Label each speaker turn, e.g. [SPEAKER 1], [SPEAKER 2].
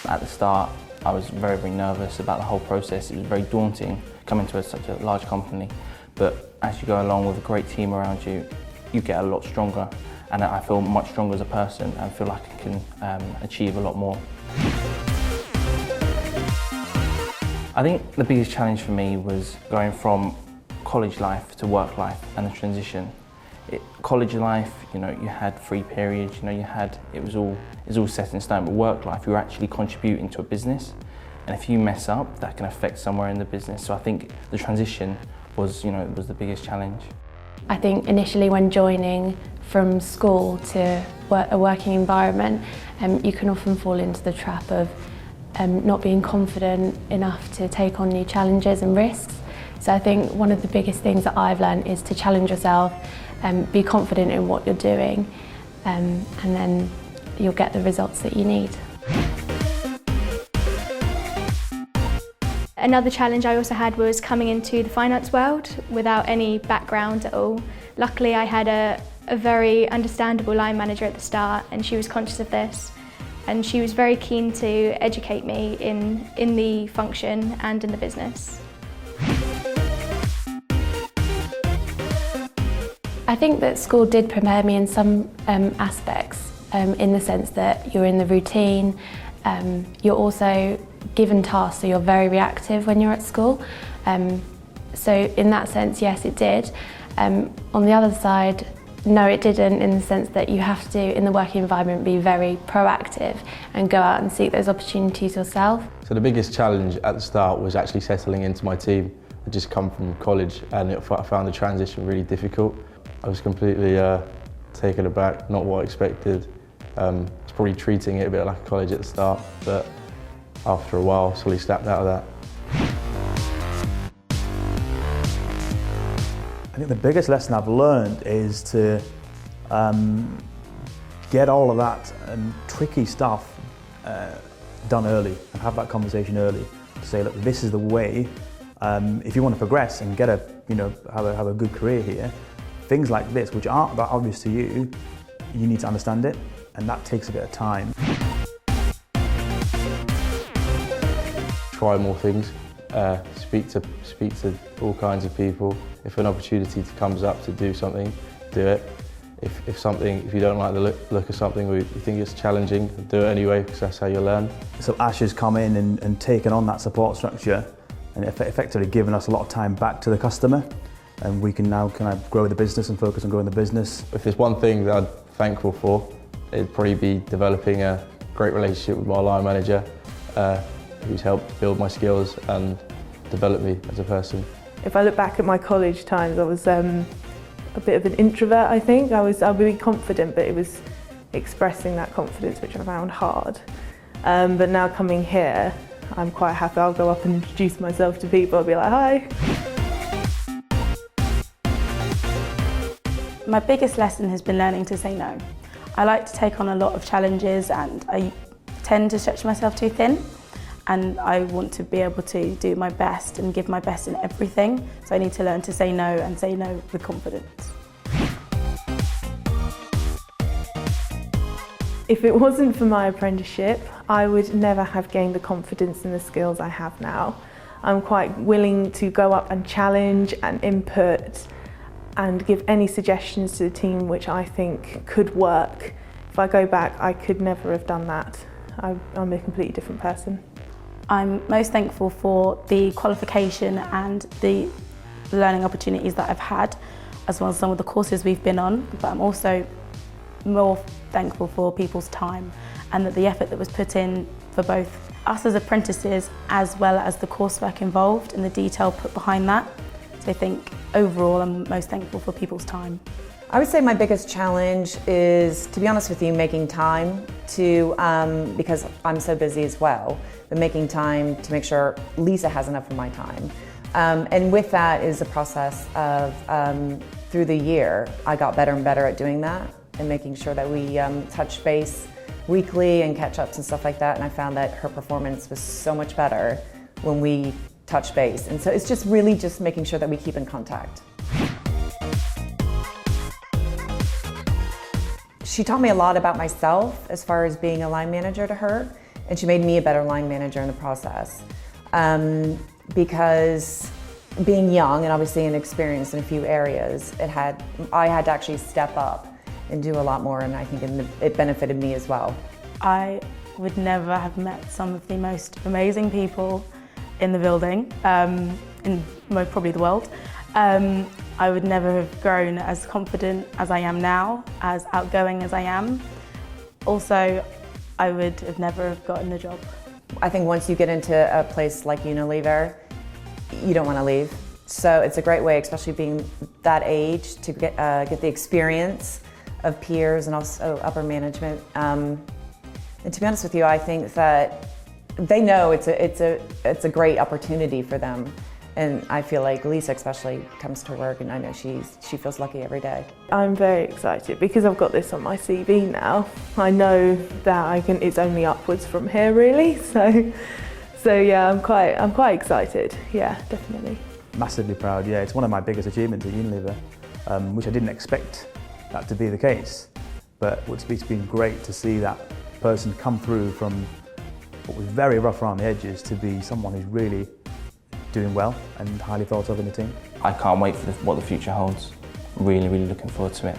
[SPEAKER 1] At the start, I was very, very nervous about the whole process. It was very daunting coming to such a large company. But as you go along with a great team around you, you get a lot stronger. And I feel much stronger as a person and feel like I can achieve a lot more. I think the biggest challenge for me was going from college life to work life and the transition. College life, you had free periods, it was all set in stone. But work life, you're actually contributing to a business, and if you mess up, that can affect somewhere in the business. So I think the transition was the biggest challenge.
[SPEAKER 2] I think initially when joining from school to a working environment, you can often fall into the trap of not being confident enough to take on new challenges and risks. So I think one of the biggest things that I've learned is to challenge yourself and be confident in what you're doing, and then you'll get the results that you need.
[SPEAKER 3] Another challenge I also had was coming into the finance world without any background at all. Luckily I had a very understandable line manager at the start, and she was conscious of this, and she was very keen to educate me in the function and in the business.
[SPEAKER 2] I think that school did prepare me in some aspects, in the sense that you're in the routine, you're also given tasks, so you're very reactive when you're at school. So in that sense, yes, it did. On the other side, no, it didn't, in the sense that you have to, in the working environment, be very proactive and go out and seek those opportunities yourself.
[SPEAKER 4] So the biggest challenge at the start was actually settling into my team. I'd just come from college and I found the transition really difficult. I was completely taken aback, not what I expected. I was probably treating it a bit like a college at the start, but after a while, slowly snapped out of that.
[SPEAKER 5] I think the biggest lesson I've learned is to get all of that tricky stuff done early and have that conversation early to say, look, this is the way. If you want to progress and get have a good career here, things like this, which aren't that obvious to you, you need to understand it, and that takes a bit of time.
[SPEAKER 4] Try more things, speak to all kinds of people. If an opportunity comes up to do something, do it. If you don't like the look of something or you think it's challenging, do it anyway, because that's how you learn.
[SPEAKER 5] So Ash has come in and taken on that support structure and effectively given us a lot of time back to the customer, and we can now kind of grow the business and focus on growing the business.
[SPEAKER 4] If there's one thing that I'm thankful for, it'd probably be developing a great relationship with my line manager, who's helped build my skills and develop me as a person.
[SPEAKER 6] If I look back at my college times, I was a bit of an introvert, I think. I was really confident, but it was expressing that confidence which I found hard. But now coming here, I'm quite happy. I'll go up and introduce myself to people. I'll be like, hi.
[SPEAKER 7] My biggest lesson has been learning to say no. I like to take on a lot of challenges, and I tend to stretch myself too thin, and I want to be able to do my best and give my best in everything. So I need to learn to say no, and say no with confidence.
[SPEAKER 6] If it wasn't for my apprenticeship, I would never have gained the confidence and the skills I have now. I'm quite willing to go up and challenge and input and give any suggestions to the team which I think could work. If I go back, I could never have done that. I'm a completely different person.
[SPEAKER 7] I'm most thankful for the qualification and the learning opportunities that I've had, as well as some of the courses we've been on, but I'm also more thankful for people's time and that the effort that was put in for both us as apprentices as well as the coursework involved and the detail put behind that. So I think overall I'm most thankful for people's time.
[SPEAKER 8] I would say my biggest challenge is, to be honest with you, making time to, because I'm so busy as well, but making time to make sure Lisa has enough of my time. And with that is a process of, through the year, I got better and better at doing that and making sure that we touch base weekly and catch-ups and stuff like that. And I found that her performance was so much better when we touch base. And so it's just really just making sure that we keep in contact. She taught me a lot about myself as far as being a line manager to her, and she made me a better line manager in the process. Because being young and obviously inexperienced in a few areas, I had to actually step up and do a lot more, and I think it benefited me as well.
[SPEAKER 7] I would never have met some of the most amazing people in the building, in probably the world. I would never have grown as confident as I am now, as outgoing as I am. Also, I would have never have gotten the job.
[SPEAKER 8] I think once you get into a place like Unilever, you don't want to leave. So it's a great way, especially being that age, to get the experience of peers and also upper management. And to be honest with you, I think that they know it's a great opportunity for them. And I feel like Lisa especially comes to work, and I know she feels lucky every day.
[SPEAKER 6] I'm very excited because I've got this on my CV now. I know that it's only upwards from here really. So yeah, I'm quite excited. Yeah, definitely.
[SPEAKER 5] Massively proud, yeah. It's one of my biggest achievements at Unilever, which I didn't expect that to be the case. But it's been great to see that person come through from what was very rough around the edges to be someone who's really doing well and highly thought of in the team.
[SPEAKER 1] I can't wait for what the future holds. Really, really looking forward to it.